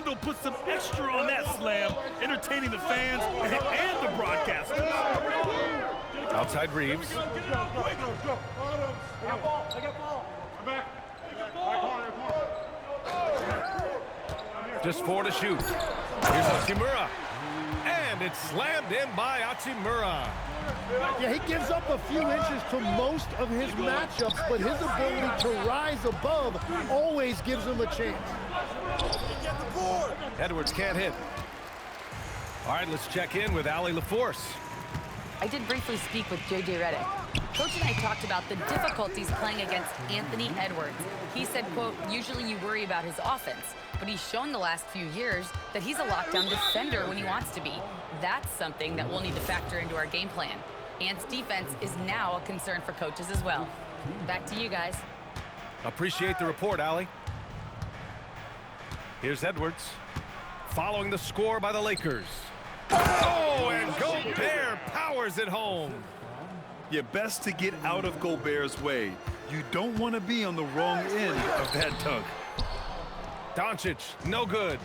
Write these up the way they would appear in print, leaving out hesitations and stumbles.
Randall put some extra on that slam, entertaining the fans and the broadcasters. Outside Reeves. Just 4 to shoot. Here's Hachimura. And it's slammed in by Hachimura. Yeah, he gives up a few inches to most of his matchups, but his ability to rise above always gives him a chance. Edwards can't hit. All right, let's check in with Allie LaForce. I did briefly speak with J.J. Redick. Coach and I talked about the difficulties playing against Anthony Edwards. He said, quote, usually you worry about his offense, but he's shown the last few years that he's a lockdown defender when he wants to be. That's something that we'll need to factor into our game plan. Ant's defense is now a concern for coaches as well. Back to you guys. Appreciate the report, Allie. Here's Edwards. Following the score by the Lakers. Oh, and Gobert powers it home. You're best to get out of Gobert's way. You don't want to be on the wrong end of that dunk. Doncic, no good.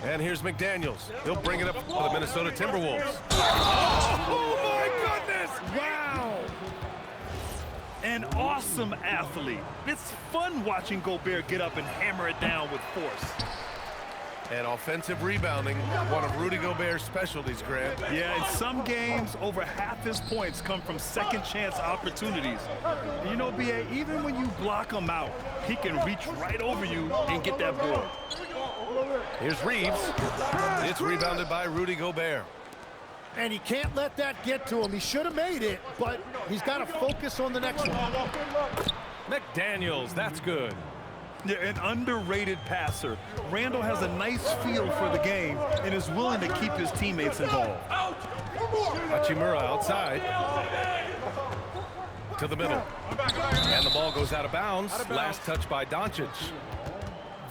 And here's McDaniels. He'll bring it up for the Minnesota Timberwolves. Oh, my goodness! Wow! An awesome athlete. It's fun watching Gobert get up and hammer it down with force. And offensive rebounding, one of Rudy Gobert's specialties, Grant. Yeah, in some games, over half his points come from second-chance opportunities. And you know, B.A., even when you block him out, he can reach right over you and get that board. Here's Reeves. It's rebounded by Rudy Gobert. And he can't let that get to him. He should have made it, but he's got to focus on the next one. McDaniels, that's good. Yeah, an underrated passer. Randall has a nice feel for the game and is willing to keep his teammates involved. Hachimura outside. To the middle. And the ball goes out of bounds. Last touch by Doncic.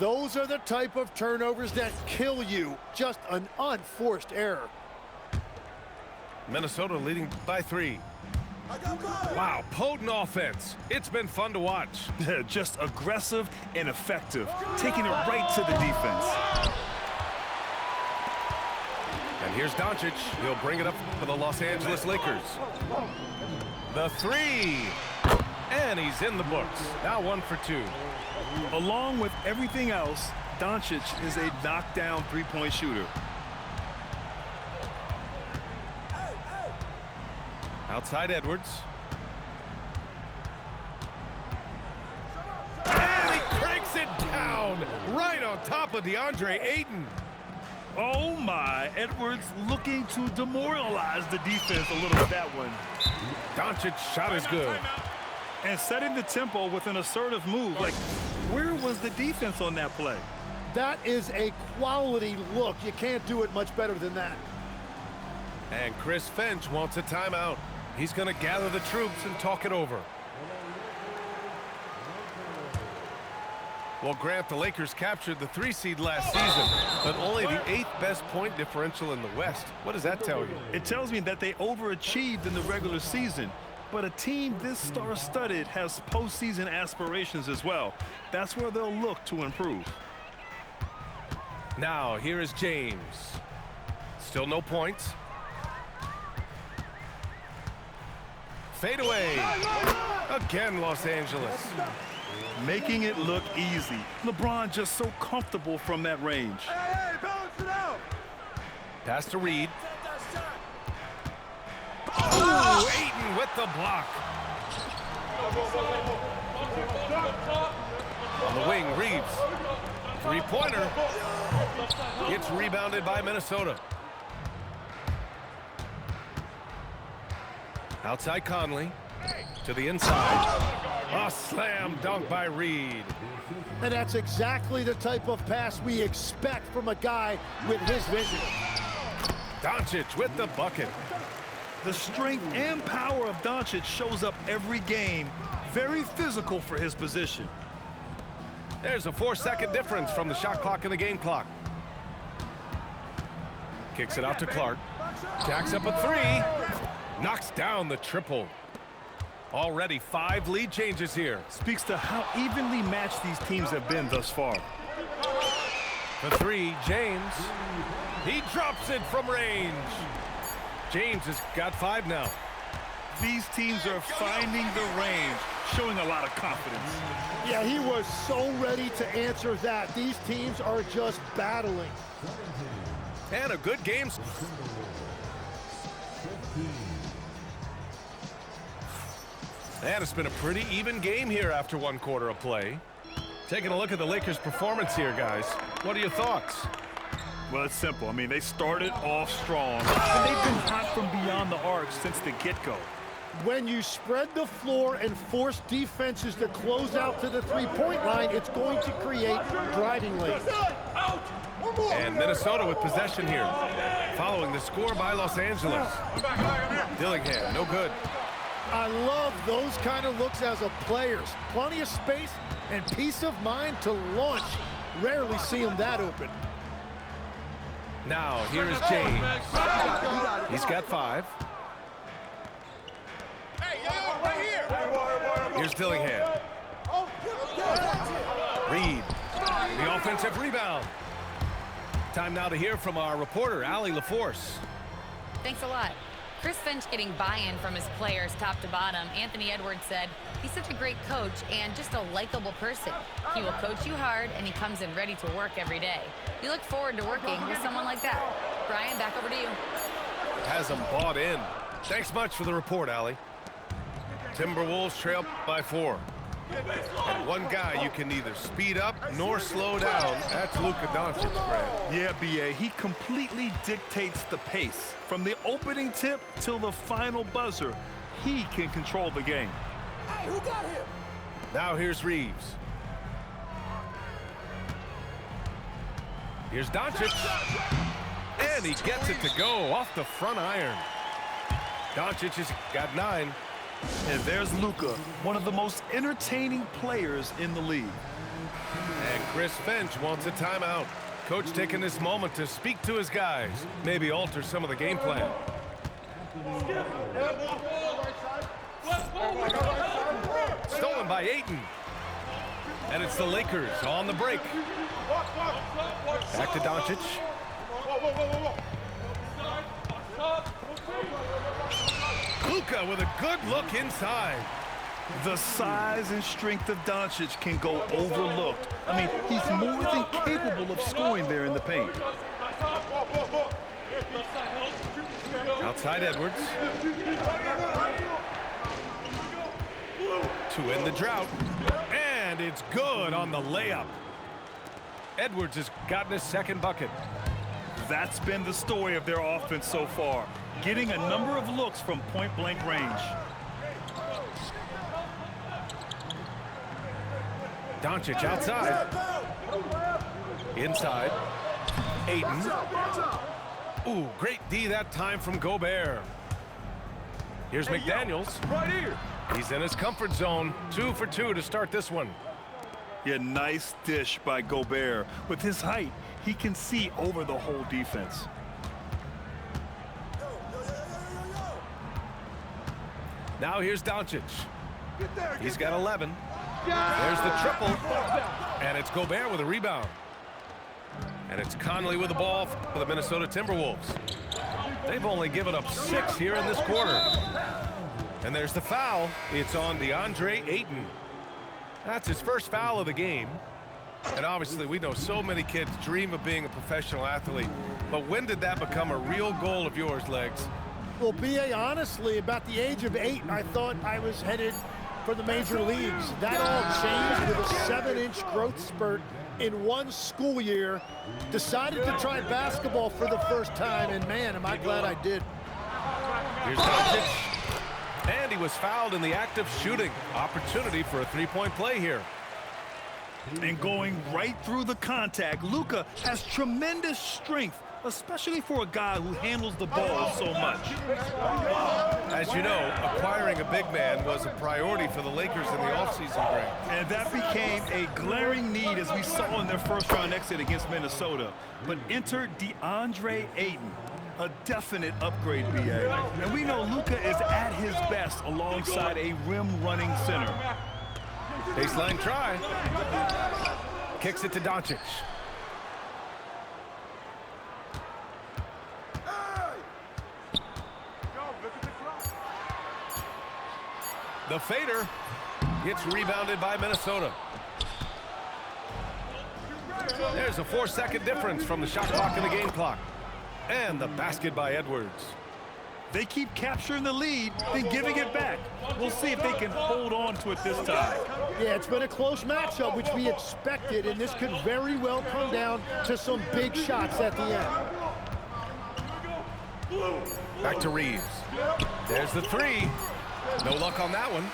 Those are the type of turnovers that kill you. Just an unforced error. Minnesota leading by 3. Wow, potent offense. It's been fun to watch. Just aggressive and effective, taking it right to the defense. And here's Doncic. He'll bring it up for the Los Angeles Lakers. The 3. And he's in the books. Now 1 for 2. Along with everything else, Doncic is a knockdown three-point shooter. Outside Edwards. And he cranks it down right on top of DeAndre Ayton. Oh my, Edwards looking to demoralize the defense a little with that one. Doncic's shot is good. And setting the tempo with an assertive move. Like, where was the defense on that play? That is a quality look. You can't do it much better than that. And Chris Finch wants a timeout. He's going to gather the troops and talk it over. Well, Grant, the Lakers captured the 3 seed last season, but only the 8th best point differential in the West. What does that tell you? It tells me that they overachieved in the regular season. But a team this star-studded has postseason aspirations as well. That's where they'll look to improve. Now, here is James. Still no points. Fade away. Again, Los Angeles. Making it look easy. LeBron just so comfortable from that range. Hey, balance it out. Pass to Reed. Oh, Ayton with the block. On the wing, Reeves. Three-pointer. It's rebounded by Minnesota. Outside Conley. To the inside. A slam dunk by Reed. And that's exactly the type of pass we expect from a guy with his vision. Doncic with the bucket. The strength and power of Doncic shows up every game. Very physical for his position. There's a 4-second difference from the shot clock and the game clock. Kicks it out to Clark. Jacks up a 3. Knocks down the triple. Already 5 lead changes here. Speaks to how evenly matched these teams have been thus far. The three, James. He drops it from range. James has got 5 now. These teams are finding the range, showing a lot of confidence. Yeah, he was so ready to answer that. These teams are just battling. And a good game. And it's been a pretty even game here after 1 quarter of play. Taking a look at the Lakers' performance here, guys. What are your thoughts? Well, it's simple. I mean, they started off strong, and they've been hot from beyond the arc since the get-go. When you spread the floor and force defenses to close out to the three-point line, it's going to create driving lanes. And Minnesota with possession here, following the score by Los Angeles. Dillingham, no good. I love those kind of looks as a player. Plenty of space and peace of mind to launch. Rarely see him that open. Now, here's James. He's got 5. Here's Dillingham. Reed, the offensive rebound. Time now to hear from our reporter, Allie LaForce. Thanks a lot. Chris Finch getting buy-in from his players top to bottom. Anthony Edwards said, he's such a great coach and just a likable person. He will coach you hard, and he comes in ready to work every day. We look forward to working with someone like that. Brian, back over to you. Has them bought in. Thanks much for the report, Allie. Timberwolves trail by 4. And one guy you can neither speed up nor slow down. That's Luka Doncic, Brad. Yeah, B.A., he completely dictates the pace. From the opening tip till the final buzzer, he can control the game. Hey, who got him? Now here's Reeves. Here's Doncic. And he gets it to go off the front iron. Doncic has got 9. And there's Luka, one of the most entertaining players in the league. And Chris Finch wants a timeout. Coach taking this moment to speak to his guys, maybe alter some of the game plan. Stolen by Ayton. And it's the Lakers on the break. Back to Doncic. Luka with a good look inside. The size and strength of Doncic can go overlooked. I mean, he's more than capable of scoring there in the paint. Outside Edwards. To end the drought. And it's good on the layup. Edwards has gotten his 2nd bucket. That's been the story of their offense so far, getting a number of looks from point-blank range. Doncic outside. Inside. Ayton. Ooh, great D that time from Gobert. Here's McDaniels. Right here. He's in his comfort zone. 2 for 2 to start this one. Yeah, nice dish by Gobert. With his height, he can see over the whole defense. Now here's Doncic. He's got 11. There's the triple. And it's Gobert with a rebound. And it's Conley with the ball for the Minnesota Timberwolves. They've only given up 6 here in this quarter. And there's the foul. It's on DeAndre Ayton. That's his first foul of the game. And obviously, we know so many kids dream of being a professional athlete. But when did that become a real goal of yours, Legs? Well, B.A., honestly, about the age of 8, I thought I was headed for the major leagues. That all changed with a 7-inch growth spurt in one school year. Decided to try basketball for the first time, and man, am I glad I did. Here's Doncic. And he was fouled in the act of shooting. Opportunity for a 3-point play here. And going right through the contact, Luka has tremendous strength, especially for a guy who handles the ball so much. As you know, acquiring a big man was a priority for the Lakers in the offseason, Greg. And that became a glaring need as we saw in their first-round exit against Minnesota. But enter DeAndre Ayton, a definite upgrade, B.A. And we know Luka is at his best alongside a rim-running center. Baseline try. Kicks it to Doncic. The fader gets rebounded by Minnesota. There's a 4-second difference from the shot clock and the game clock. And the basket by Edwards. They keep capturing the lead, then giving it back. We'll see if they can hold on to it this time. Yeah, it's been a close matchup, which we expected, and this could very well come down to some big shots at the end. Back to Reeves. There's the three. No luck on that one.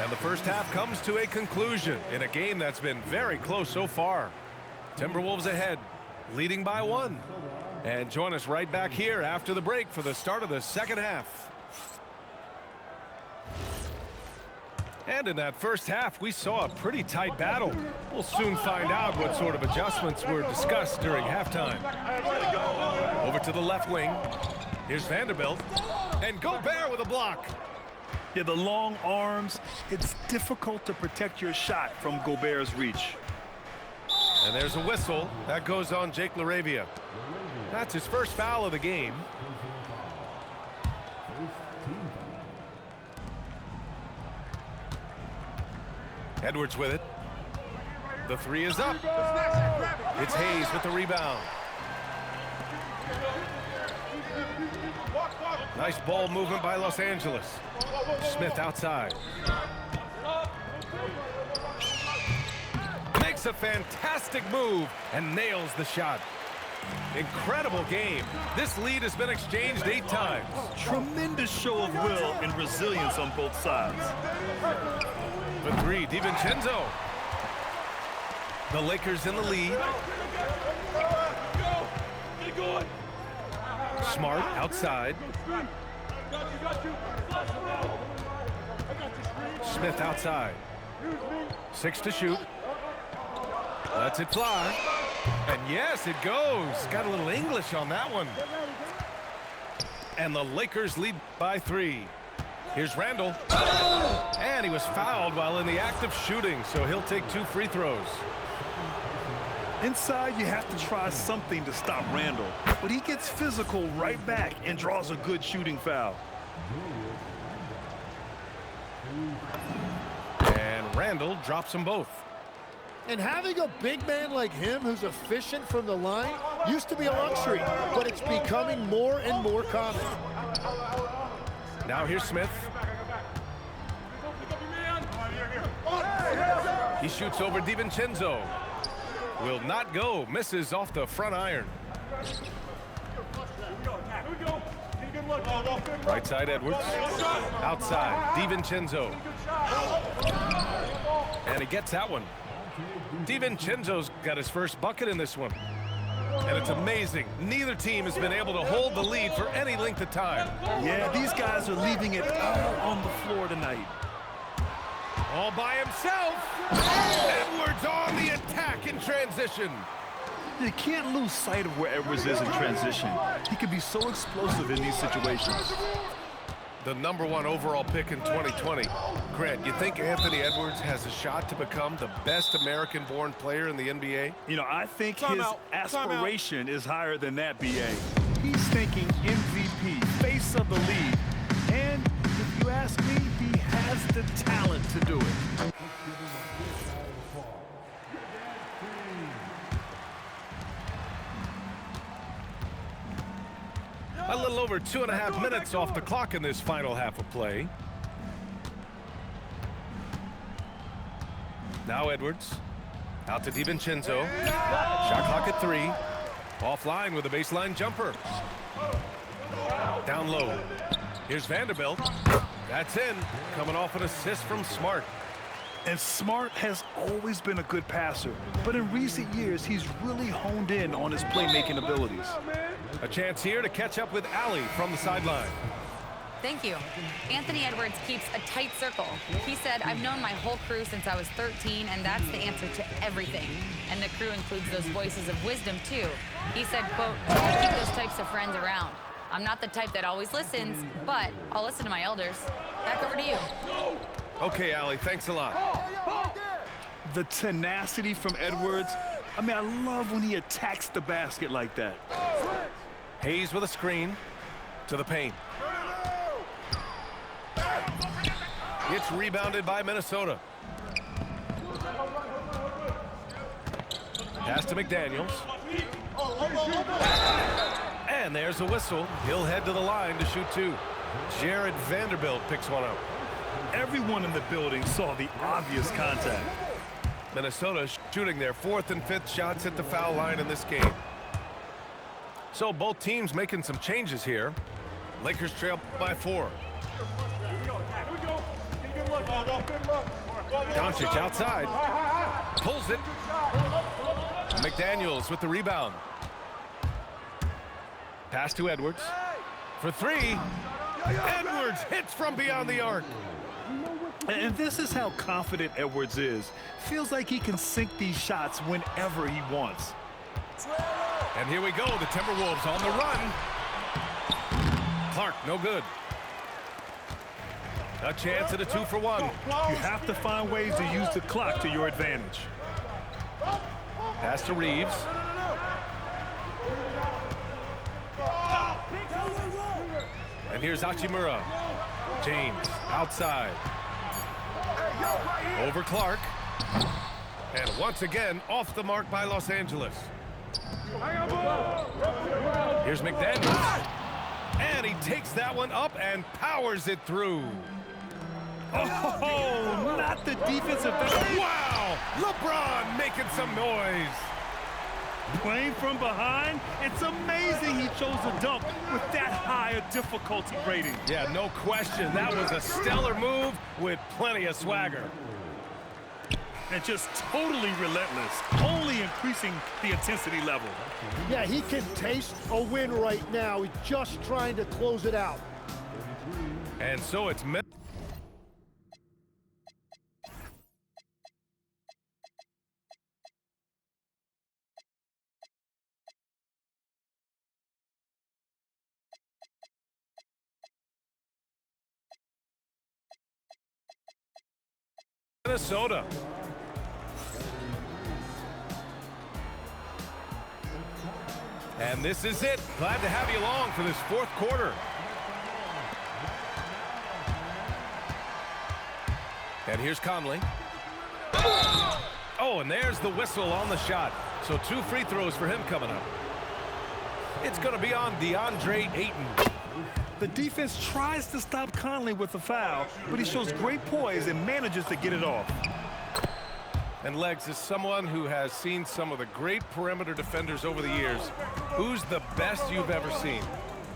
And the first half comes to a conclusion in a game that's been very close so far. Timberwolves ahead, leading by 1. And join us right back here after the break for the start of the second half. And in that first half, we saw a pretty tight battle. We'll soon find out what sort of adjustments were discussed during halftime. Over to the left wing. Here's Vanderbilt. And Gobert with a block. Yeah, the long arms, it's difficult to protect your shot from Gobert's reach. And there's a whistle. That goes on Jake LaRavia. That's his first foul of the game. Edwards with it. The three is up. It's Hayes with the rebound. Nice ball movement by Los Angeles. Smith outside. Makes a fantastic move and nails the shot. Incredible game. This lead has been exchanged 8 times. Tremendous show of will and resilience on both sides. For three, DiVincenzo. The Lakers in the lead. Smart outside. Smith outside. 6 to shoot. Lets it fly. And yes, it goes. Got a little English on that one. And the Lakers lead by 3. Here's Randall. And he was fouled while in the act of shooting, so he'll take 2 free throws. Inside, you have to try something to stop Randall, but he gets physical right back and draws a good shooting foul. And Randall drops them both. And having a big man like him who's efficient from the line used to be a luxury, but it's becoming more and more common. Now here's Smith. He shoots over DiVincenzo. Will not go. Misses off the front iron. Right side Edwards. Outside DiVincenzo. And he gets that one. DiVincenzo's got his first bucket in this one. And it's amazing. Neither team has been able to hold the lead for any length of time. Yeah, these guys are leaving it all on the floor tonight. All by himself. Edwards on the attack in transition. You can't lose sight of where Edwards is in transition. He can be so explosive in these situations. The #1 overall pick in 2020. Grant, you think Anthony Edwards has a shot to become the best American-born player in the NBA? You know, I think his aspiration is higher than that, BA. He's thinking MVP, face of the league. And if you ask me, he has the talent to do it. A little over 2.5 minutes off the clock in this final half of play. Now Edwards. Out to DiVincenzo. Shot clock at 3. Offline with a baseline jumper. Down low. Here's Vanderbilt. That's in. Coming off an assist from Smart. And Smart has always been a good passer, but in recent years, he's really honed in on his playmaking abilities. A chance here to catch up with Allie from the sideline. Thank you. Anthony Edwards keeps a tight circle. He said, I've known my whole crew since I was 13, and that's the answer to everything. And the crew includes those voices of wisdom, too. He said, quote, I keep those types of friends around. I'm not the type that always listens, but I'll listen to my elders. Back over to you. Okay, Allie, thanks a lot. The tenacity from Edwards, I mean, I love when he attacks the basket like that. Hayes with a screen to the paint. It's rebounded by Minnesota. Pass to McDaniels. And there's a whistle. He'll head to the line to shoot two. Jared Vanderbilt picks one up. Everyone in the building saw the obvious contact. Minnesota shooting their 4th and 5th shots at the foul line in this game. So both teams making some changes here. Lakers trail by 4. Doncic outside. Pulls it. McDaniels with the rebound. Pass to Edwards. For 3. Edwards hits from beyond the arc. And this is how confident Edwards is. Feels like he can sink these shots whenever he wants. And here we go, the Timberwolves on the run. Clark, no good. A chance at a 2-for-1. You have to find ways to use the clock to your advantage. Pass to Reeves. And here's Hachimura. James outside. Over Clark. And once again, off the mark by Los Angeles. Here's McDaniels. And he takes that one up and powers it through. Oh, not the defensive. Wow! LeBron making some noise. Playing from behind, it's amazing he chose a dunk with that high a difficulty rating. Yeah, no question. That was a stellar move with plenty of swagger. And just totally relentless, only increasing the intensity level. Yeah, he can taste a win right now. He's just trying to close it out. And so it's Minnesota. And this is it. Glad to have you along for this 4th quarter. And here's Conley. Oh, and there's the whistle on the shot. So 2 free throws for him coming up. It's going to be on DeAndre Ayton. The defense tries to stop Conley with a foul, but he shows great poise and manages to get it off. And Legs, is someone who has seen some of the great perimeter defenders over the years. Who's the best you've ever seen?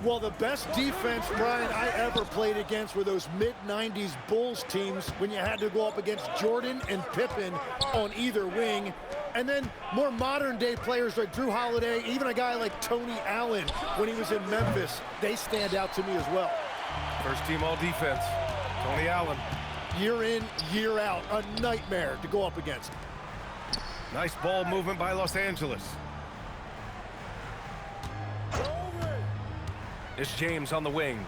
Well, the best defense, Brian, I ever played against were those mid-90s Bulls teams when you had to go up against Jordan and Pippen on either wing. And then more modern-day players like Drew Holiday, even a guy like Tony Allen when he was in Memphis, they stand out to me as well. First team all-defense, Tony Allen. Year in, year out, a nightmare to go up against. Nice ball movement by Los Angeles. It's James on the wing.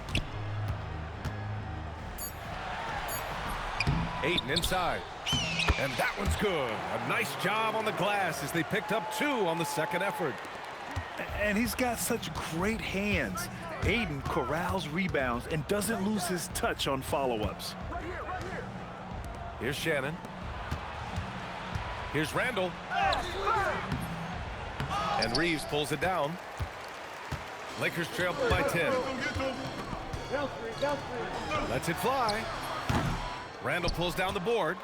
Ayton inside. And that one's good. A nice job on the glass as they picked up 2 on the second effort. And he's got such great hands. Ayton corrals rebounds and doesn't lose his touch on follow-ups. Here's Shannon. Here's Randall. And Reeves pulls it down. Lakers trail by 10. Lets it fly. Randall pulls down the board.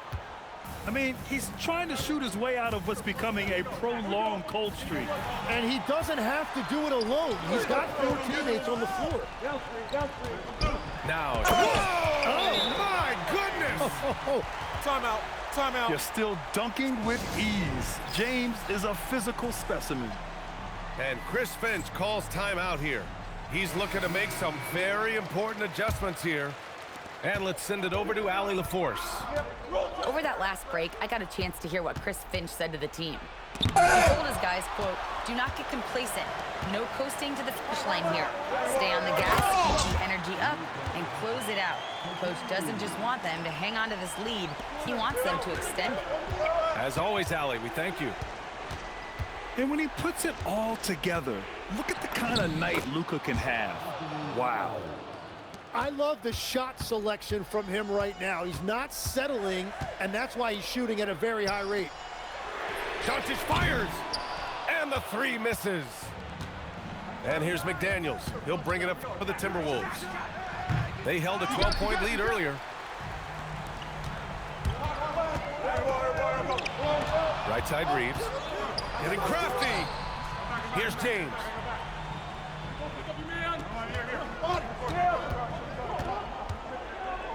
I mean, he's trying to shoot his way out of what's becoming a prolonged cold streak. And he doesn't have to do it alone. He's got 4 teammates on the floor. Now. Whoa! Oh, my goodness! Timeout. Timeout. You're still dunking with ease. James is a physical specimen. And Chris Finch calls timeout here. He's looking to make some very important adjustments here. And let's send it over to Allie LaForce. Over that last break, I got a chance to hear what Chris Finch said to the team. He told his guys, quote, "Do not get complacent. No coasting to the finish line here. Stay on the gas, keep the energy up, and close it out. Coach doesn't just want them to hang on to this lead. He wants them to extend it." As always, Allie, we thank you. And when he puts it all together, look at the kind of night Luka can have. Wow. I love the shot selection from him right now. He's not settling, and that's why he's shooting at a very high rate. Doncic fires, and the three misses. And here's McDaniels. He'll bring it up for the Timberwolves. They held a 12-point lead earlier. Right side Reeves. Getting crafty. Here's James.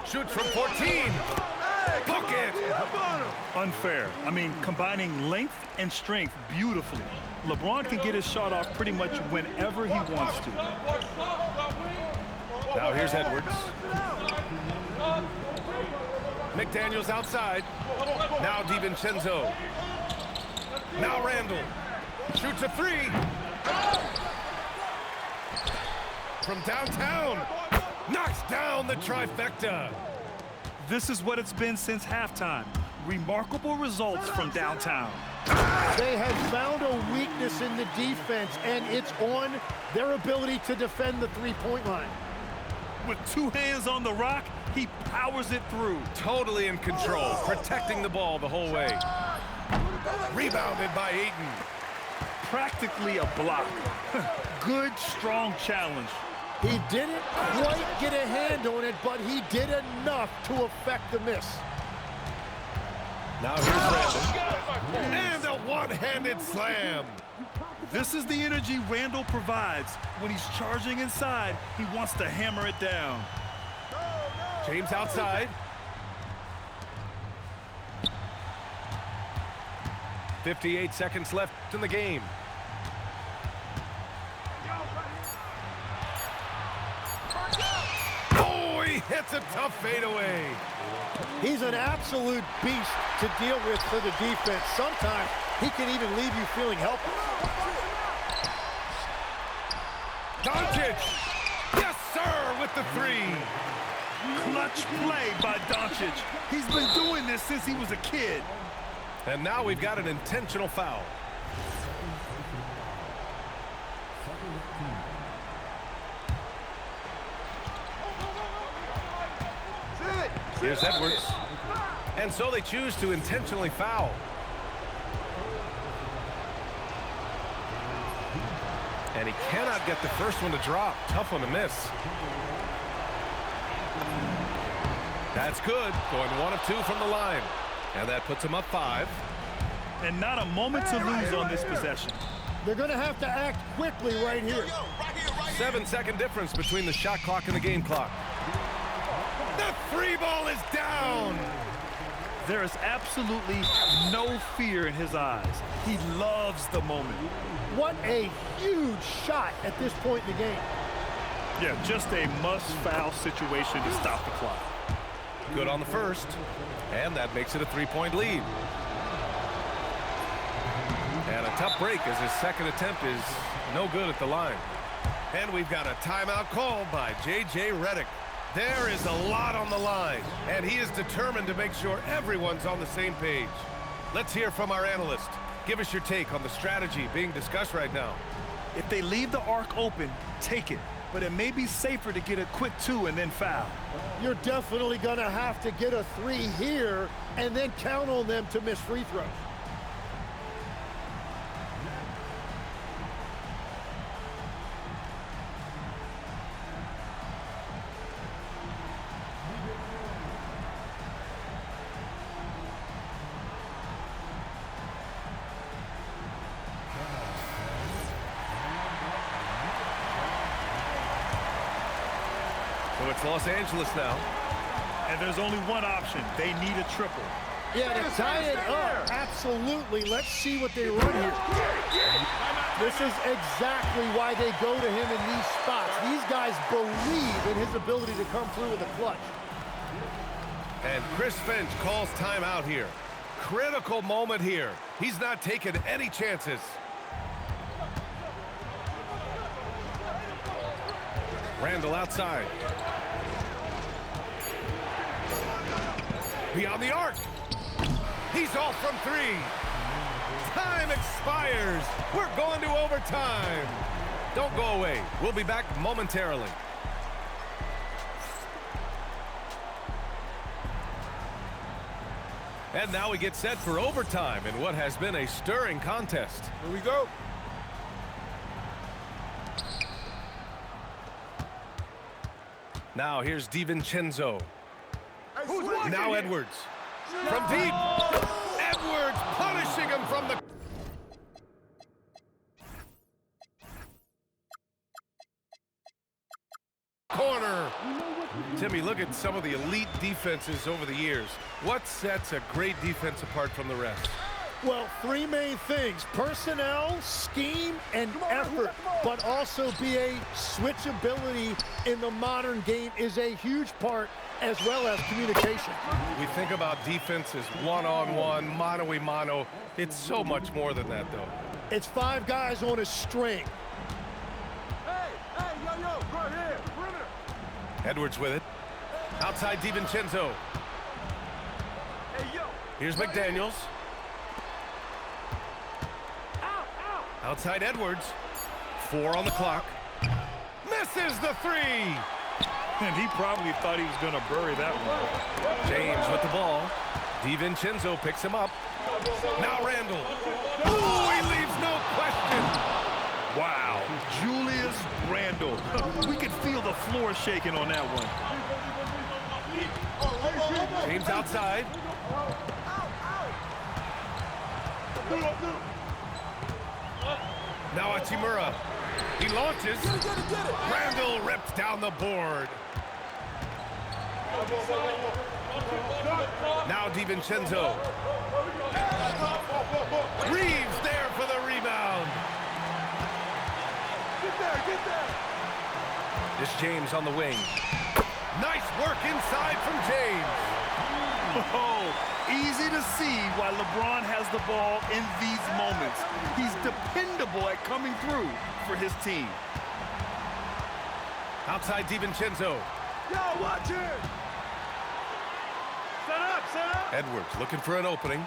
Shoots from 14. Bucket. Unfair. I mean, combining length and strength beautifully. LeBron can get his shot off pretty much whenever he wants to. Now here's Edwards. McDaniels outside. Now DiVincenzo. Now Randall. Shoots a three. From downtown. Knocks down the trifecta. This is what it's been since halftime. Remarkable results from downtown. They have found a weakness in the defense, and it's on their ability to defend the three-point line. With two hands on the rock, he powers it through. Totally in control, protecting the ball the whole way. Rebounded by Ayton. Practically a block. Good, strong challenge. He didn't quite get a hand on it, but he did enough to affect the miss. Now here's Randall. And a one-handed slam. This is the energy Randall provides. When he's charging inside, he wants to hammer it down. James outside. 58 seconds left in the game. Oh, he hits a tough fadeaway. He's an absolute beast to deal with for the defense. Sometimes he can even leave you feeling helpless. Doncic. Yes, sir, with the three. Clutch play by Doncic. He's been doing this since he was a kid. And now we've got an intentional foul. Here's Edwards. And so they choose to intentionally foul. And he cannot get the first one to drop. Tough one to miss. That's good. Going 1 of 2 from the line. And that puts him up 5. And not a moment to lose on this possession. They're going to have to act quickly right here. 7-second difference between the shot clock and the game clock. The free ball is down. There is absolutely no fear in his eyes. He loves the moment. What a huge shot at this point in the game. Yeah, just a must-foul situation to stop the clock. Good on the first, and that makes it a 3-point lead. And a tough break as his second attempt is no good at the line. And we've got a timeout called by J.J. Redick. There is a lot on the line, and he is determined to make sure everyone's on the same page. Let's hear from our analyst. Give us your take on the strategy being discussed right now. If they leave the arc open, take it. But it may be safer to get a quick 2 and then foul. You're definitely going to have to get a 3 here and then count on them to miss free throws. So it's Los Angeles now. And there's only one option. They need a triple. Yeah, to tie it up, absolutely. Let's see what they run here. This is exactly why they go to him in these spots. These guys believe in his ability to come through with a clutch. And Chris Finch calls timeout here. Critical moment here. He's not taking any chances. Randall outside. Beyond the arc. He's off from 3. Time expires. We're going to overtime. Don't go away. We'll be back momentarily. And now we get set for overtime in what has been a stirring contest. Here we go. Now here's DiVincenzo. Now Edwards. From deep. Edwards punishing him from the corner. Timmy, look at some of the elite defenses over the years. What sets a great defense apart from the rest? Well, three main things: personnel, scheme, and effort. But also BA, switchability in the modern game is a huge part, as well as communication. We think about defense as one-on-one, mano-a-mano. It's so much more than that, though. It's five guys on a string. Hey, yo, right here, perimeter. Edwards with it. Outside DiVincenzo. Hey, yo. Here's McDaniels. Outside Edwards. 4 on the clock. Misses the 3. And he probably thought he was going to bury that one. James with the ball. DiVincenzo picks him up. Now Randall. Oh, he leaves no question. Wow, Julius Randle. We could feel the floor shaking on that one. James outside. Now Hachimura. He launches. Randall ripped down the board. Now DiVincenzo. Reeves there for the rebound. Get there. This James on the wing. Nice work inside from James. Oh, easy to see why LeBron has the ball in these moments. He's dependable at coming through for his team. Outside DiVincenzo. Yo, watch it. Set up. Edwards looking for an opening.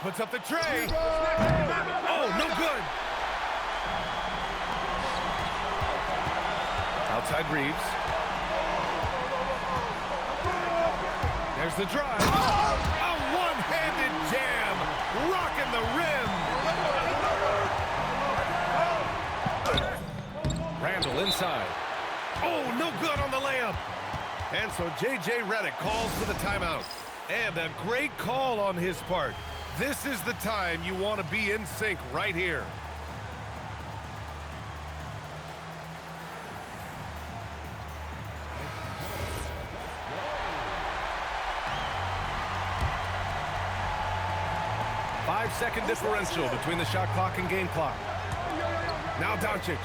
Puts up the tray. Oh, no good. Outside Reeves. There's the drive. A one-handed jam. Rocking the rim. Randall inside. Oh, no good on the layup. And so J.J. Redick calls for the timeout. And a great call on his part. This is the time you want to be in sync right here. Five-second differential between the shot clock and game clock. Now Doncic.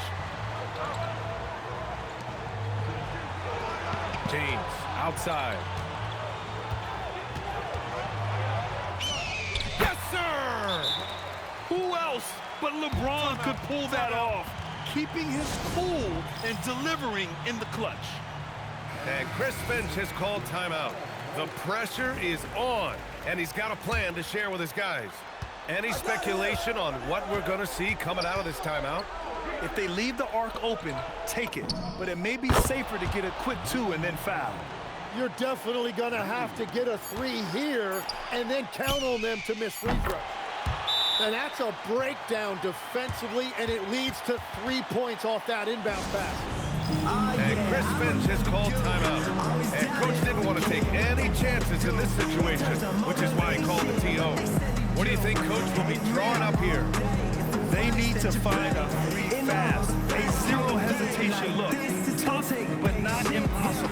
James outside. Yes, sir! Who else but LeBron could pull that off? Keeping his cool and delivering in the clutch. And Chris Finch has called timeout. The pressure is on, and he's got a plan to share with his guys. Any speculation on what we're going to see coming out of this timeout? If they leave the arc open, take it. But it may be safer to get a quick 2 and then foul. You're definitely going to have to get a 3 here and then count on them to miss free throws. And that's a breakdown defensively, and it leads to 3 points off that inbound pass. And Chris Finch has called timeout. And Coach didn't want to take any chances in this situation, which is why he called the TO. What do you think Coach will be drawing up here? They need to find a 3 fast, a zero hesitation look. Tough, but not impossible.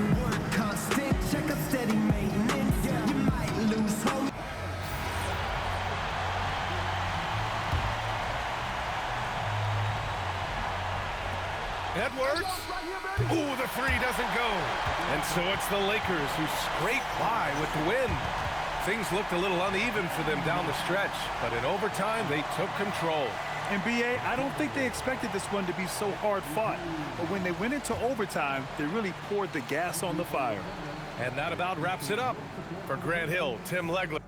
Edwards. Ooh, the 3 doesn't go. And so it's the Lakers who scrape by with the win. Things looked a little uneven for them down the stretch, but in overtime, they took control. And BA, I don't think they expected this one to be so hard fought. But when they went into overtime, they really poured the gas on the fire. And that about wraps it up. For Grant Hill, Tim Legler.